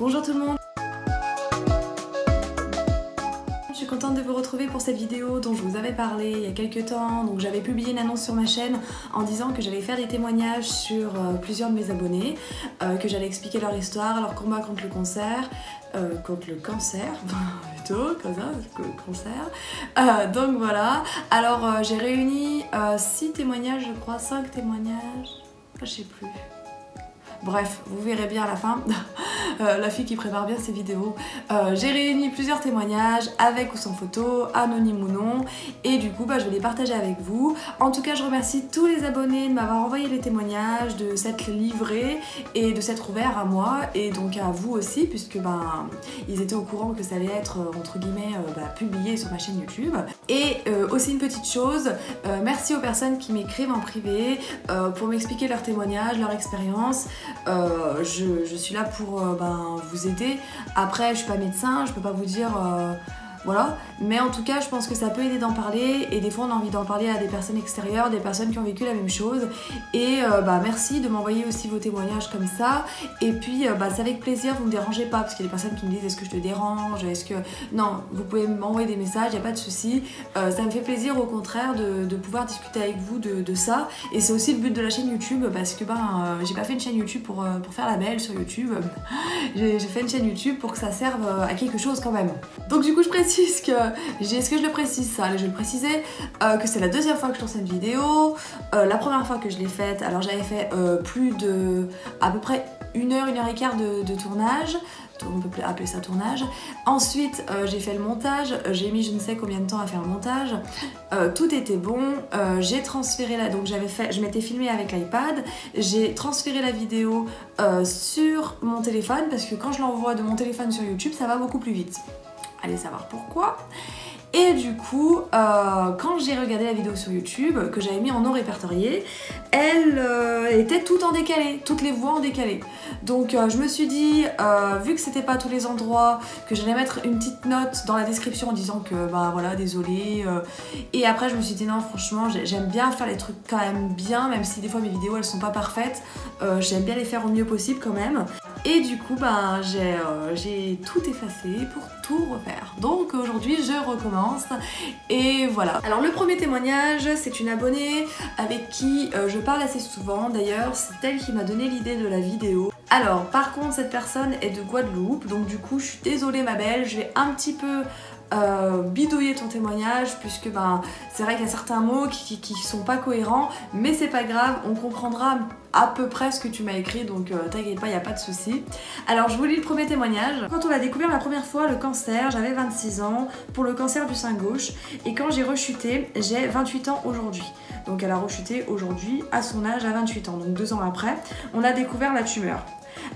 Bonjour tout le monde. Je suis contente de vous retrouver pour cette vidéo dont je vous avais parlé il y a quelques temps. Donc j'avais publié une annonce sur ma chaîne en disant que j'allais faire des témoignages sur plusieurs de mes abonnés, que j'allais expliquer leur histoire, leur combat contre le cancer, plutôt, comme ça, cancer. Donc voilà, alors j'ai réuni 6 témoignages, je crois, 5 témoignages, je sais plus. Bref, vous verrez bien à la fin, la fille qui prépare bien ses vidéos. J'ai réuni plusieurs témoignages, avec ou sans photo, anonyme ou non, et du coup je vais les partager avec vous. En tout cas, je remercie tous les abonnés de m'avoir envoyé les témoignages, de s'être livrés et de s'être ouverts à moi, et donc à vous aussi, puisque ils étaient au courant que ça allait être, entre guillemets, publié sur ma chaîne YouTube. Et aussi une petite chose, merci aux personnes qui m'écrivent en privé pour m'expliquer leurs témoignages, leur expérience. Je suis là pour vous aider. Après, je suis pas médecin, je peux pas vous dire voilà, mais en tout cas je pense que ça peut aider d'en parler, et des fois on a envie d'en parler à des personnes extérieures, des personnes qui ont vécu la même chose, et merci de m'envoyer aussi vos témoignages comme ça. Et puis c'est avec plaisir, vous me dérangez pas, parce qu'il y a des personnes qui me disent est-ce que je te dérange, est-ce que... Non, vous pouvez m'envoyer des messages, il n'y a pas de souci. Ça me fait plaisir au contraire de pouvoir discuter avec vous de ça, et c'est aussi le but de la chaîne YouTube, parce que j'ai pas fait une chaîne YouTube pour faire la belle sur YouTube. J'ai fait une chaîne YouTube pour que ça serve à quelque chose quand même. Donc du coup je précise que... Est-ce que je le précise ça? Allez, je vais le préciser, que c'est la deuxième fois que je tourne cette vidéo. La première fois que je l'ai faite, alors j'avais fait à peu près 1 heure, 1 heure et quart de tournage. On peut appeler ça tournage. Ensuite j'ai fait le montage, j'ai mis je ne sais combien de temps à faire le montage. Tout était bon, j'ai transféré donc je m'étais filmée avec l'iPad, j'ai transféré la vidéo sur mon téléphone, parce que quand je l'envoie de mon téléphone sur YouTube ça va beaucoup plus vite. Allez savoir pourquoi. Et du coup, quand j'ai regardé la vidéo sur YouTube, que j'avais mis en non répertorié, elle était toute en décalé, toutes les voix en décalé. Donc je me suis dit, vu que c'était pas à tous les endroits, que j'allais mettre une petite note dans la description en disant que voilà, désolé. Et après je me suis dit non, franchement, j'aime bien faire les trucs quand même bien, même si des fois mes vidéos elles sont pas parfaites. J'aime bien les faire au mieux possible quand même. Et du coup j'ai tout effacé pour tout refaire. Donc aujourd'hui je recommence, et voilà. Alors le premier témoignage, c'est une abonnée avec qui je parle assez souvent. D'ailleurs c'est elle qui m'a donné l'idée de la vidéo. Alors par contre cette personne est de Guadeloupe, donc du coup je suis désolée ma belle, je vais un petit peu bidouiller ton témoignage, puisque c'est vrai qu'il y a certains mots qui sont pas cohérents, mais c'est pas grave, on comprendra à peu près ce que tu m'as écrit, donc t'inquiète pas, il n'y a pas de souci. Alors je vous lis le premier témoignage. Quand on a découvert la première fois le cancer, j'avais 26 ans pour le cancer du sein gauche, et quand j'ai rechuté, j'ai 28 ans aujourd'hui. Donc elle a rechuté aujourd'hui à son âge à 28 ans, donc 2 ans après, on a découvert la tumeur.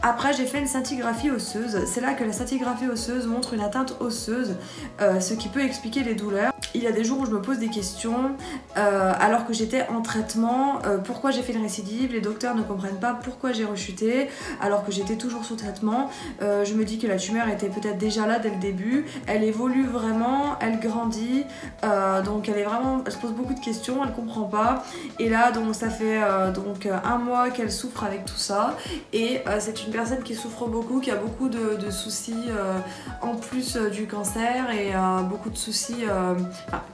Après j'ai fait une scintigraphie osseuse, c'est là que la scintigraphie osseuse montre une atteinte osseuse, ce qui peut expliquer les douleurs. Il y a des jours où je me pose des questions, alors que j'étais en traitement, pourquoi j'ai fait une récidive, les docteurs ne comprennent pas pourquoi j'ai rechuté, alors que j'étais toujours sous traitement. Je me dis que la tumeur était peut-être déjà là dès le début, elle évolue vraiment, elle grandit, donc elle se pose beaucoup de questions, elle comprend pas. Et là donc ça fait 1 mois qu'elle souffre avec tout ça, et c'est une personne qui souffre beaucoup, qui a beaucoup de soucis en plus du cancer, et beaucoup de soucis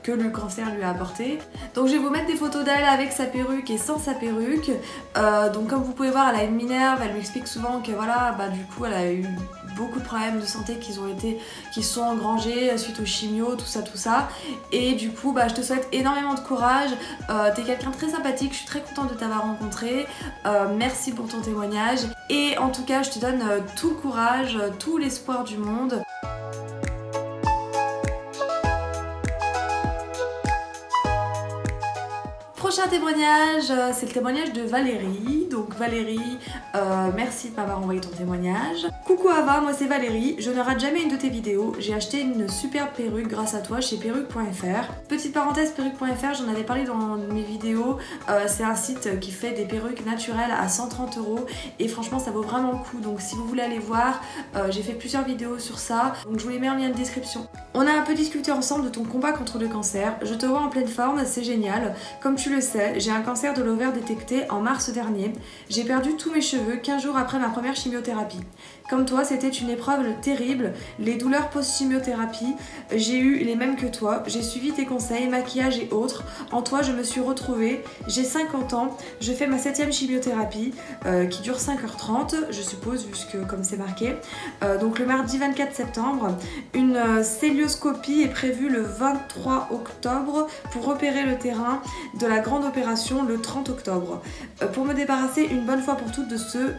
que le cancer lui a apporté. Donc je vais vous mettre des photos d'elle avec sa perruque et sans sa perruque. Donc comme vous pouvez voir, elle a une minerve, elle m'explique souvent que voilà, du coup elle a eu beaucoup de problèmes de santé qui se sont engrangés suite aux chimio, tout ça. Et du coup je te souhaite énormément de courage. T'es quelqu'un de très sympathique, je suis très contente de t'avoir rencontré. Merci pour ton témoignage, et en tout cas je te donne tout le courage, tout l'espoir du monde. Prochain témoignage, c'est le témoignage de Valérie. Donc Valérie, merci de m'avoir envoyé ton témoignage. Coucou Ava, moi c'est Valérie, je ne rate jamais une de tes vidéos. J'ai acheté une superbe perruque grâce à toi chez perruque.fr. Petite parenthèse, perruque.fr, j'en avais parlé dans mes vidéos. C'est un site qui fait des perruques naturelles à 130 €, et franchement ça vaut vraiment le coup. Donc si vous voulez aller voir, j'ai fait plusieurs vidéos sur ça. Donc je vous les mets en lien de description. On a un peu discuté ensemble de ton combat contre le cancer. Je te vois en pleine forme, c'est génial. Comme tu le sais, j'ai un cancer de l'ovaire détecté en mars dernier. J'ai perdu tous mes cheveux 15 jours après ma première chimiothérapie. Comme toi, c'était une épreuve terrible, les douleurs post-chimiothérapie, j'ai eu les mêmes que toi, j'ai suivi tes conseils, maquillage et autres. En toi, je me suis retrouvée, j'ai 50 ans, je fais ma 7e chimiothérapie qui dure 5h30, je suppose, vu que comme c'est marqué. Donc le mardi 24 septembre, une célioscopie est prévue le 23 octobre pour repérer le terrain de la grande opération le 30 octobre. Pour me débarrasser une bonne fois pour toutes de ce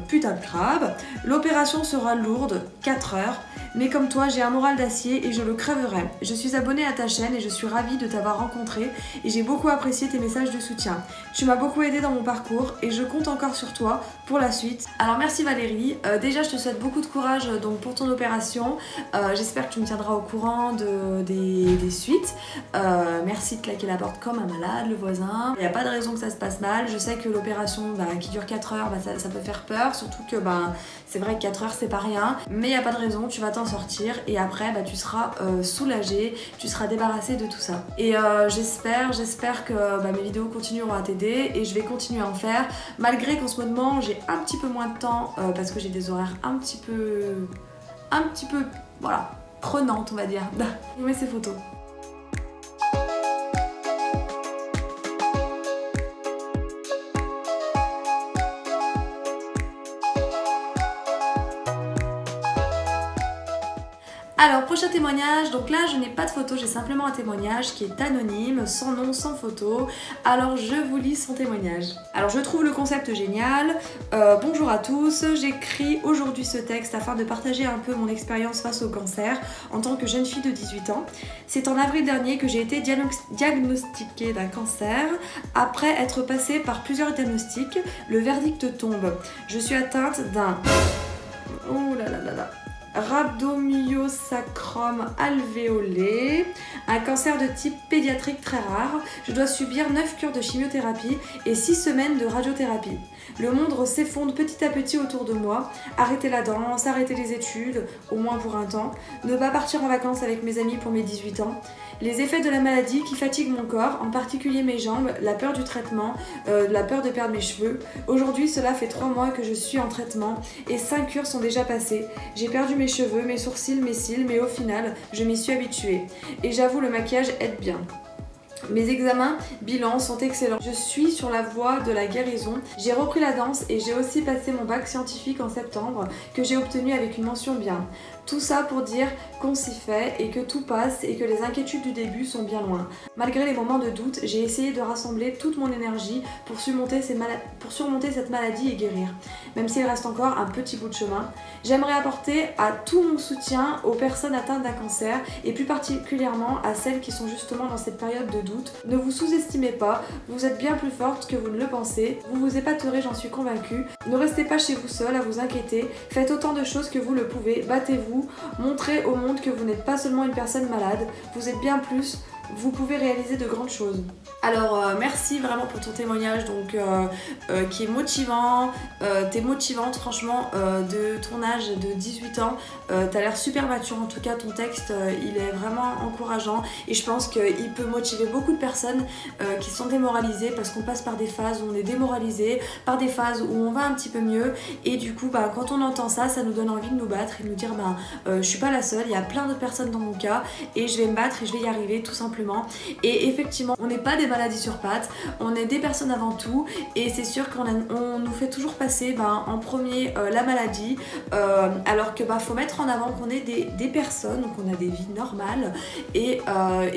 putain de crabe. L'opération sera lourde, 4 heures, mais comme toi, j'ai un moral d'acier et je le crèverai. Je suis abonnée à ta chaîne et je suis ravie de t'avoir rencontré et j'ai beaucoup apprécié tes messages de soutien. Tu m'as beaucoup aidé dans mon parcours et je compte encore sur toi pour la suite. Alors merci Valérie, déjà je te souhaite beaucoup de courage donc, pour ton opération. J'espère que tu me tiendras au courant des suites. Merci de claquer la porte comme un malade, le voisin. Il n'y a pas de raison que ça se passe mal. Je sais que l'opération qui dure 4 heures, ça peut faire peur, surtout que c'est vrai que 4 heures c'est pas rien, mais il n'y a pas de raison, tu vas t'en sortir et après tu seras soulagé, tu seras débarrassé de tout ça. Et j'espère que mes vidéos continueront à t'aider et je vais continuer à en faire, malgré qu'en ce moment j'ai un petit peu moins de temps parce que j'ai des horaires un petit peu voilà, prenantes on va dire. Je vous mets ces photos. Alors, prochain témoignage, donc là je n'ai pas de photo, j'ai simplement un témoignage qui est anonyme, sans nom, sans photo. Alors je vous lis son témoignage. Alors je trouve le concept génial. Bonjour à tous, j'écris aujourd'hui ce texte afin de partager un peu mon expérience face au cancer en tant que jeune fille de 18 ans. C'est en avril dernier que j'ai été diagnostiquée d'un cancer. Après être passée par plusieurs diagnostics, le verdict tombe. Je suis atteinte d'un... Oh là là là là... rhabdomyosarcome alvéolé, un cancer de type pédiatrique très rare. Je dois subir 9 cures de chimiothérapie et 6 semaines de radiothérapie. Le monde s'effondre petit à petit autour de moi. Arrêter la danse, arrêter les études, au moins pour un temps. Ne pas partir en vacances avec mes amis pour mes 18 ans. Les effets de la maladie qui fatiguent mon corps, en particulier mes jambes, la peur du traitement, la peur de perdre mes cheveux. Aujourd'hui, cela fait 3 mois que je suis en traitement et 5 cures sont déjà passées. J'ai perdu mes cheveux, mes sourcils, mes cils, mais au final, je m'y suis habituée. Et j'avoue, le maquillage aide bien. Mes examens bilans sont excellents. Je suis sur la voie de la guérison. J'ai repris la danse et j'ai aussi passé mon bac scientifique en septembre que j'ai obtenu avec une mention bien. Tout ça pour dire qu'on s'y fait et que tout passe et que les inquiétudes du début sont bien loin. Malgré les moments de doute, j'ai essayé de rassembler toute mon énergie pour surmonter cette maladie et guérir. Même s'il reste encore un petit bout de chemin, j'aimerais apporter à tout mon soutien aux personnes atteintes d'un cancer et plus particulièrement à celles qui sont justement dans cette période de doute. Ne vous sous-estimez pas, vous êtes bien plus forte que vous ne le pensez, vous vous épaterez, j'en suis convaincue. Ne restez pas chez vous seul à vous inquiéter, faites autant de choses que vous le pouvez, battez-vous, montrez au monde que vous n'êtes pas seulement une personne malade, vous êtes bien plus, vous pouvez réaliser de grandes choses. Alors merci vraiment pour ton témoignage donc qui est motivant, t'es motivante franchement de ton âge de 18 ans, t'as l'air super mature en tout cas, ton texte il est vraiment encourageant et je pense qu'il peut motiver beaucoup de personnes qui sont démoralisées parce qu'on passe par des phases où on est démoralisé, par des phases où on va un petit peu mieux et du coup quand on entend ça, ça nous donne envie de nous battre et de nous dire je suis pas la seule, il y a plein d'autres personnes dans mon cas et je vais me battre et je vais y arriver tout simplement. Et effectivement, on n'est pas des maladies sur pattes, on est des personnes avant tout et c'est sûr qu'on nous fait toujours passer en premier la maladie alors que faut mettre en avant qu'on est des personnes, qu'on a des vies normales et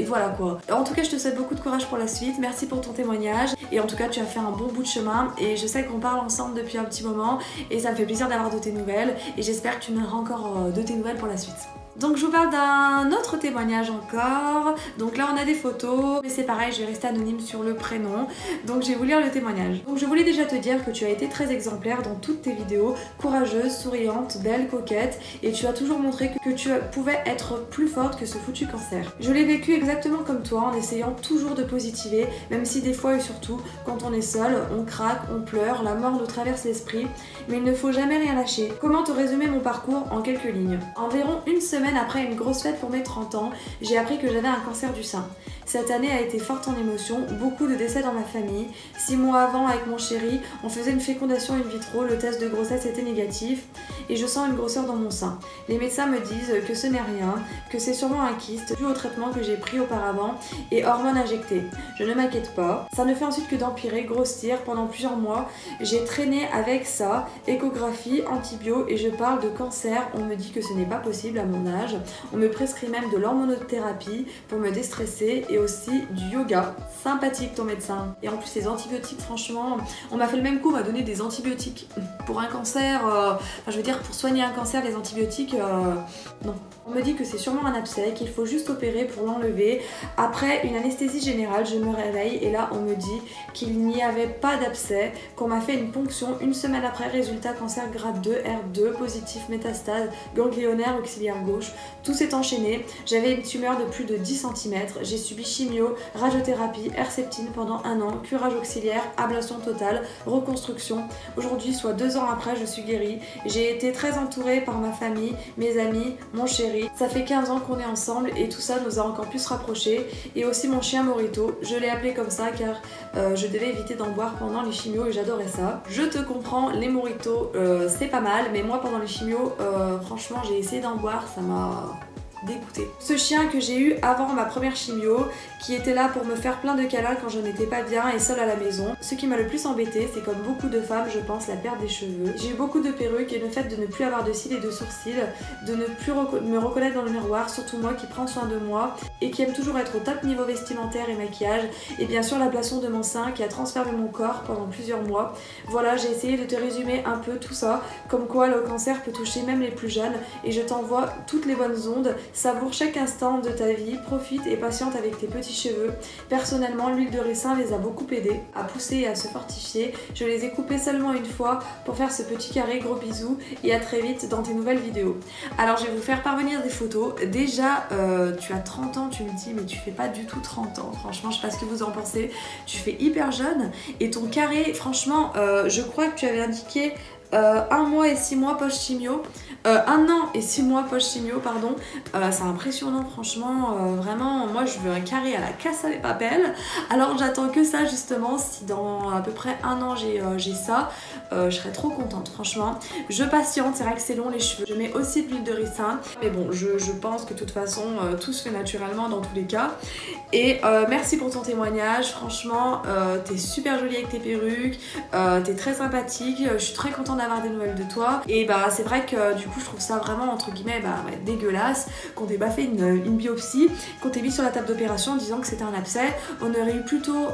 voilà quoi. En tout cas, je te souhaite beaucoup de courage pour la suite, merci pour ton témoignage et en tout cas, tu as fait un bon bout de chemin et je sais qu'on parle ensemble depuis un petit moment et ça me fait plaisir d'avoir de tes nouvelles et j'espère que tu auras encore de tes nouvelles pour la suite. Donc je vous parle d'un autre témoignage encore. Donc là on a des photos, mais c'est pareil, je vais rester anonyme sur le prénom. Donc je vais vous lire le témoignage. Donc je voulais déjà te dire que tu as été très exemplaire dans toutes tes vidéos, courageuse, souriante, belle, coquette, et tu as toujours montré que tu pouvais être plus forte que ce foutu cancer. Je l'ai vécu exactement comme toi, en essayant toujours de positiver, même si des fois et surtout quand on est seul, on craque, on pleure, la mort nous traverse l'esprit, mais il ne faut jamais rien lâcher. Comment te résumer mon parcours en quelques lignes? Environ une semaine semaine après une grosse fête pour mes 30 ans, j'ai appris que j'avais un cancer du sein. Cette année a été forte en émotions, beaucoup de décès dans ma famille. 6 mois avant, avec mon chéri, on faisait une fécondation in vitro, le test de grossesse était négatif et je sens une grosseur dans mon sein. Les médecins me disent que ce n'est rien, que c'est sûrement un kyste dû au traitement que j'ai pris auparavant et hormones injectées. Je ne m'inquiète pas. Ça ne fait ensuite que d'empirer, grossir pendant plusieurs mois. J'ai traîné avec ça, échographie, antibio et je parle de cancer. On me dit que ce n'est pas possible à mon âge. On me prescrit même de l'hormonothérapie pour me déstresser et aussi du yoga. Sympathique ton médecin. Et en plus les antibiotiques, franchement, on m'a fait le même coup, on m'a donné des antibiotiques. Pour un cancer, je veux dire pour soigner un cancer, les antibiotiques, non. On me dit que c'est sûrement un abcès, qu'il faut juste opérer pour l'enlever. Après une anesthésie générale, je me réveille et là on me dit qu'il n'y avait pas d'abcès, qu'on m'a fait une ponction. Une semaine après, résultat cancer grade 2, R2, positif, métastase, ganglionnaire, auxiliaire gauche. Tout s'est enchaîné. J'avais une tumeur de plus de 10 cm. J'ai subi chimio, radiothérapie, Herceptine pendant 1 an, curage auxiliaire, ablation totale, reconstruction. Aujourd'hui, soit 2 ans après, je suis guérie. J'ai été très entourée par ma famille, mes amis, mon chéri. Ça fait 15 ans qu'on est ensemble et tout ça nous a encore plus rapprochés. Et aussi mon chien Morito, je l'ai appelé comme ça car je devais éviter d'en boire pendant les chimios et j'adorais ça. Je te comprends, les Moritos c'est pas mal, mais moi pendant les chimios, franchement j'ai essayé d'en boire, ça m'a dégoûtée. Ce chien que j'ai eu avant ma première chimio, qui était là pour me faire plein de câlins quand je n'étais pas bien et seule à la maison. Ce qui m'a le plus embêtée, c'est comme beaucoup de femmes, je pense, la perte des cheveux. J'ai eu beaucoup de perruques et le fait de ne plus avoir de cils et de sourcils, de ne plus me reconnaître dans le miroir, surtout moi qui prends soin de moi et qui aime toujours être au top niveau vestimentaire et maquillage, et bien sûr l'ablation de mon sein qui a transformé mon corps pendant plusieurs mois. Voilà, j'ai essayé de te résumer un peu tout ça, comme quoi le cancer peut toucher même les plus jeunes et je t'envoie toutes les bonnes ondes. Savoure chaque instant de ta vie, profite et patiente avec tes petits cheveux. Personnellement, l'huile de ricin les a beaucoup aidés à pousser et à se fortifier. Je les ai coupés seulement une fois pour faire ce petit carré. Gros bisous et à très vite dans tes nouvelles vidéos. Alors je vais vous faire parvenir des photos. Déjà, tu as 30 ans, tu me dis, mais tu fais pas du tout 30 ans. Franchement, je sais pas ce que vous en pensez. Tu fais hyper jeune et ton carré, franchement, je crois que tu avais indiqué 1 mois et 6 mois post-chimio. 1 an et 6 mois post-chimio, pardon. C'est impressionnant, franchement. Vraiment, moi je veux un carré à la casse à les papels. Alors j'attends que ça, justement. Si dans à peu près 1 an j'ai ça, je serais trop contente, franchement. Je patiente, c'est vrai que c'est long les cheveux. Je mets aussi de l'huile de ricin. Mais bon, je pense que de toute façon, tout se fait naturellement dans tous les cas. Et merci pour ton témoignage. Franchement, t'es super jolie avec tes perruques. T'es très sympathique. Je suis très contente d'avoir des nouvelles de toi. Et bah c'est vrai que du coup je trouve ça vraiment entre guillemets dégueulasse qu'on t'ait pas fait une biopsie, qu'on t'ait mis sur la table d'opération en disant que c'était un abcès. On aurait eu plutôt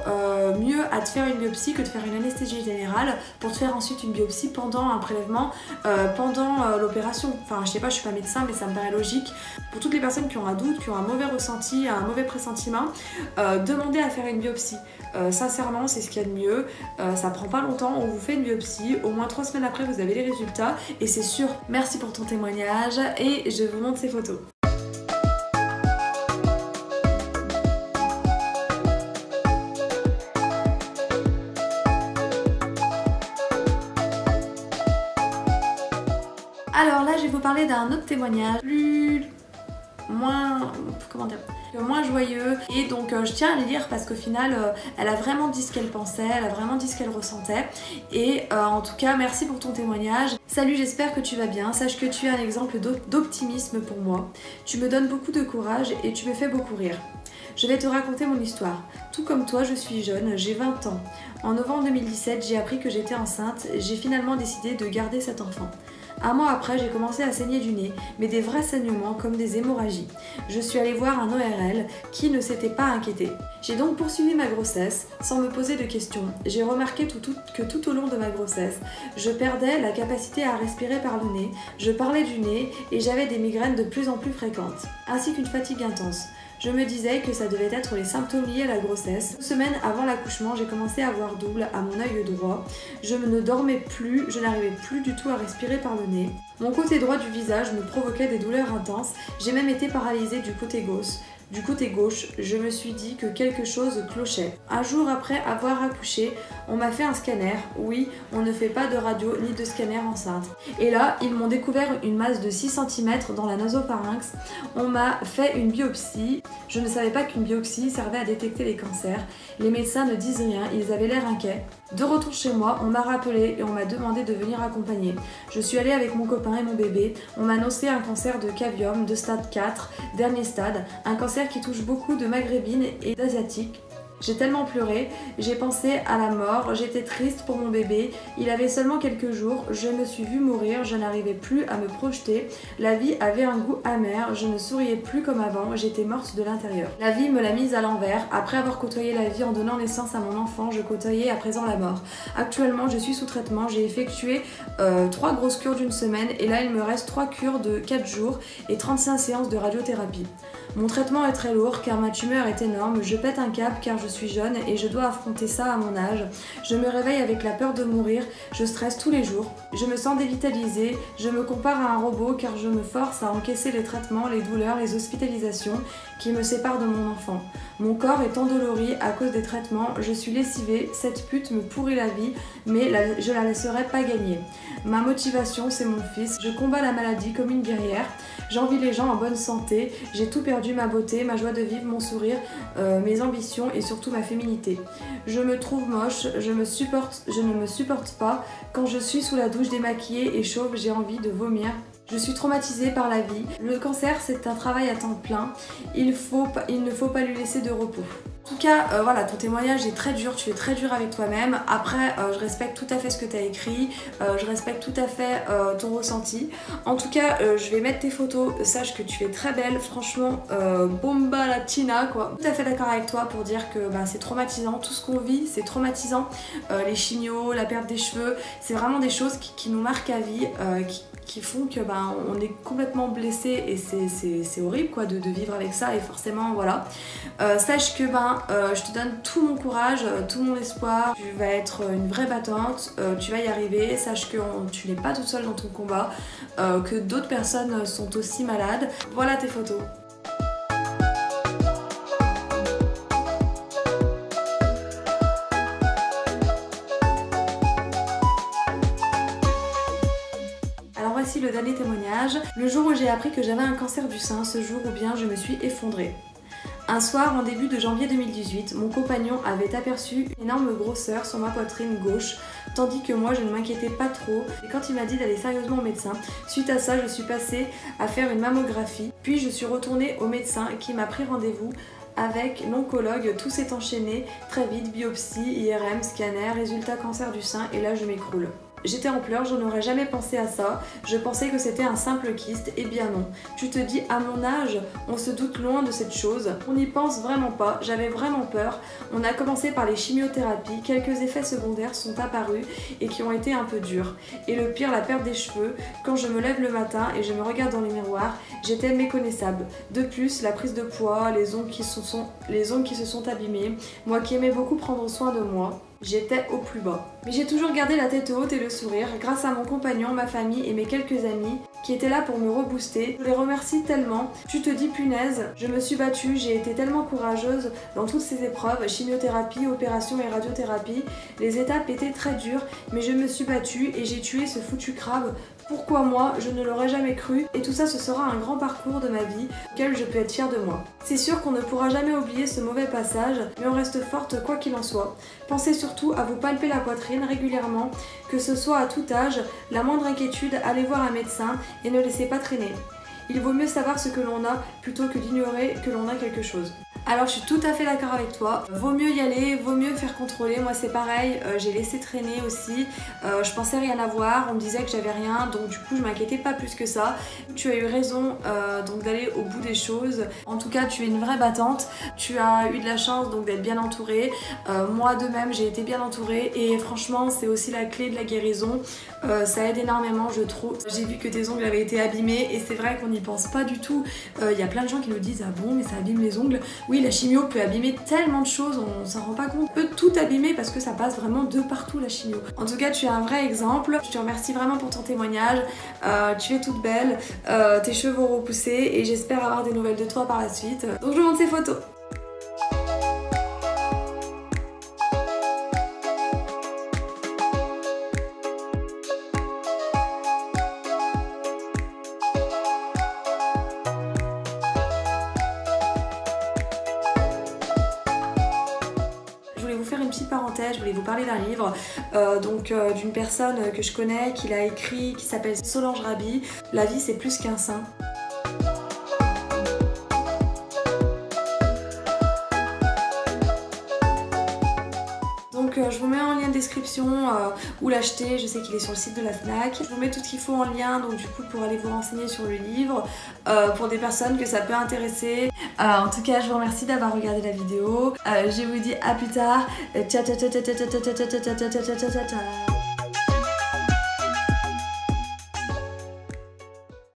mieux à te faire une biopsie que de faire une anesthésie générale pour te faire ensuite une biopsie pendant un prélèvement, pendant l'opération. Enfin je sais pas, je suis pas médecin mais ça me paraît logique. Pour toutes les personnes qui ont un doute, qui ont un mauvais ressenti, un mauvais pressentiment, demandez à faire une biopsie. Sincèrement c'est ce qu'il y a de mieux, ça prend pas longtemps, on vous fait une biopsie, au moins 3 semaines après vous avez les résultats et c'est sûr. Merci pour ton témoignage et je vous montre ces photos. Alors là je vais vous parler d'un autre témoignage moins joyeux et donc je tiens à le lire parce qu'au final elle a vraiment dit ce qu'elle pensait, elle a vraiment dit ce qu'elle ressentait et en tout cas merci pour ton témoignage. Salut, j'espère que tu vas bien, sache que tu es un exemple d'optimisme pour moi, tu me donnes beaucoup de courage et tu me fais beaucoup rire. Je vais te raconter mon histoire. Tout comme toi, je suis jeune, j'ai 20 ans. En novembre 2017, j'ai appris que j'étais enceinte, j'ai finalement décidé de garder cet enfant. 1 mois après, j'ai commencé à saigner du nez, mais des vrais saignements comme des hémorragies. Je suis allée voir un ORL qui ne s'était pas inquiété. J'ai donc poursuivi ma grossesse sans me poser de questions. J'ai remarqué que tout au long de ma grossesse, je perdais la capacité à respirer par le nez, je parlais du nez et j'avais des migraines de plus en plus fréquentes, ainsi qu'une fatigue intense. Je me disais que ça devait être les symptômes liés à la grossesse. 2 semaines avant l'accouchement, j'ai commencé à voir double à mon œil droit. Je ne dormais plus, je n'arrivais plus du tout à respirer par le nez. Mon côté droit du visage me provoquait des douleurs intenses. J'ai même été paralysée du côté gauche. du côté gauche. Je me suis dit que quelque chose clochait. Un jour après avoir accouché, on m'a fait un scanner. Oui, on ne fait pas de radio ni de scanner enceinte. Et là, ils m'ont découvert une masse de 6 cm dans la nasopharynx. On m'a fait une biopsie. Je ne savais pas qu'une biopsie servait à détecter les cancers. Les médecins ne disent rien, ils avaient l'air inquiets. De retour chez moi, on m'a rappelé et on m'a demandé de venir accompagner. Je suis allée avec mon copain et mon bébé. On m'a annoncé un cancer de cavium de stade 4, dernier stade, un cancer qui touche beaucoup de maghrébines et d'asiatiques. J'ai tellement pleuré, j'ai pensé à la mort, j'étais triste pour mon bébé, il avait seulement quelques jours, je me suis vue mourir, je n'arrivais plus à me projeter, la vie avait un goût amer, je ne souriais plus comme avant, j'étais morte de l'intérieur. La vie me l'a mise à l'envers, après avoir côtoyé la vie en donnant naissance à mon enfant, je côtoyais à présent la mort. Actuellement je suis sous traitement, j'ai effectué 3 grosses cures d'une semaine et là il me reste 3 cures de 4 jours et 35 séances de radiothérapie. Mon traitement est très lourd car ma tumeur est énorme, je pète un câble car je suis jeune et je dois affronter ça à mon âge. Je me réveille avec la peur de mourir, je stresse tous les jours. Je me sens dévitalisée, je me compare à un robot car je me force à encaisser les traitements, les douleurs, les hospitalisations qui me séparent de mon enfant. Mon corps est endolori à cause des traitements, je suis lessivée, cette pute me pourrit la vie, mais je la laisserai pas gagner. Ma motivation, c'est mon fils, je combats la maladie comme une guerrière, j'envie les gens en bonne santé, j'ai tout perdu, ma beauté, ma joie de vivre, mon sourire, mes ambitions et surtout ma féminité. Je me trouve moche, je ne me supporte pas, quand je suis sous la douche démaquillée et chauve, j'ai envie de vomir. Je suis traumatisée par la vie. Le cancer, c'est un travail à temps plein. Il ne faut pas lui laisser de repos. En tout cas, voilà, ton témoignage est très dur, tu es très dur avec toi-même. Après, je respecte tout à fait ce que tu as écrit, je respecte tout à fait ton ressenti. En tout cas, je vais mettre tes photos, sache que tu es très belle, franchement, bomba latina quoi. Tout à fait d'accord avec toi pour dire que c'est traumatisant, tout ce qu'on vit, c'est traumatisant. Les chimios, la perte des cheveux, c'est vraiment des choses qui nous marquent à vie, qui font que on est complètement blessé et c'est horrible quoi de vivre avec ça et forcément voilà. Sache que je te donne tout mon courage, tout mon espoir, tu vas être une vraie battante, tu vas y arriver, sache que tu n'es pas toute seule dans ton combat, que d'autres personnes sont aussi malades. Voilà tes photos. Voici le dernier témoignage. Le jour où j'ai appris que j'avais un cancer du sein, ce jour où bien je me suis effondrée. Un soir, en début de janvier 2018, mon compagnon avait aperçu une énorme grosseur sur ma poitrine gauche, tandis que moi je ne m'inquiétais pas trop. Et quand il m'a dit d'aller sérieusement au médecin, suite à ça, je suis passée à faire une mammographie, puis je suis retournée au médecin qui m'a pris rendez-vous avec l'oncologue. Tout s'est enchaîné très vite, biopsie, IRM, scanner, résultat cancer du sein, et là je m'écroule. J'étais en pleurs, je n'aurais jamais pensé à ça, je pensais que c'était un simple kyste, et bien non. Tu te dis, à mon âge, on se doute loin de cette chose, on n'y pense vraiment pas, j'avais vraiment peur. On a commencé par les chimiothérapies, quelques effets secondaires sont apparus et qui ont été un peu durs. Et le pire, la perte des cheveux, quand je me lève le matin et je me regarde dans les miroirs, j'étais méconnaissable. De plus, la prise de poids, les ongles qui se sont abîmés, moi qui aimais beaucoup prendre soin de moi, j'étais au plus bas. Mais j'ai toujours gardé la tête haute et le sourire grâce à mon compagnon, ma famille et mes quelques amis qui étaient là pour me rebooster. Je les remercie tellement. Tu te dis punaise, je me suis battue, j'ai été tellement courageuse dans toutes ces épreuves, chimiothérapie, opération et radiothérapie. Les étapes étaient très dures, mais je me suis battue et j'ai tué ce foutu crabe. Pourquoi moi? Je ne l'aurais jamais cru. Et tout ça, ce sera un grand parcours de ma vie auquel je peux être fière de moi. C'est sûr qu'on ne pourra jamais oublier ce mauvais passage, mais on reste forte quoi qu'il en soit. Pensez surtout à vous palper la poitrine régulièrement, que ce soit à tout âge, la moindre inquiétude, allez voir un médecin et ne laissez pas traîner. Il vaut mieux savoir ce que l'on a plutôt que d'ignorer que l'on a quelque chose. Alors je suis tout à fait d'accord avec toi, vaut mieux y aller, vaut mieux faire contrôler, moi c'est pareil, j'ai laissé traîner aussi, je pensais rien avoir, on me disait que j'avais rien, donc du coup je m'inquiétais pas plus que ça. Tu as eu raison donc d'aller au bout des choses, en tout cas tu es une vraie battante, tu as eu de la chance donc d'être bien entourée, moi de même j'ai été bien entourée et franchement c'est aussi la clé de la guérison, ça aide énormément je trouve. J'ai vu que tes ongles avaient été abîmés et c'est vrai qu'on n'y pense pas du tout, il y a plein de gens qui nous disent ah bon mais ça abîme les ongles. Oui, la chimio peut abîmer tellement de choses, on s'en rend pas compte. On peut tout abîmer parce que ça passe vraiment de partout la chimio. En tout cas, tu es un vrai exemple. Je te remercie vraiment pour ton témoignage. Tu es toute belle, tes cheveux vont repousser et j'espère avoir des nouvelles de toi par la suite. Donc je vous montre ces photos. Je voulais vous faire une petite parenthèse, je voulais vous parler d'un livre d'une personne que je connais, qui l'a écrit, qui s'appelle Solange Raby. La vie c'est plus qu'un sein. Donc je vous mets en lien de description où l'acheter, je sais qu'il est sur le site de la FNAC. Je vous mets tout ce qu'il faut en lien, donc du coup pour aller vous renseigner sur le livre, pour des personnes que ça peut intéresser. En tout cas je vous remercie d'avoir regardé la vidéo, je vous dis à plus tard, ciao ciao ciao ciao ciao ciao ciao ciao ciao ciao ciao ciao ciao.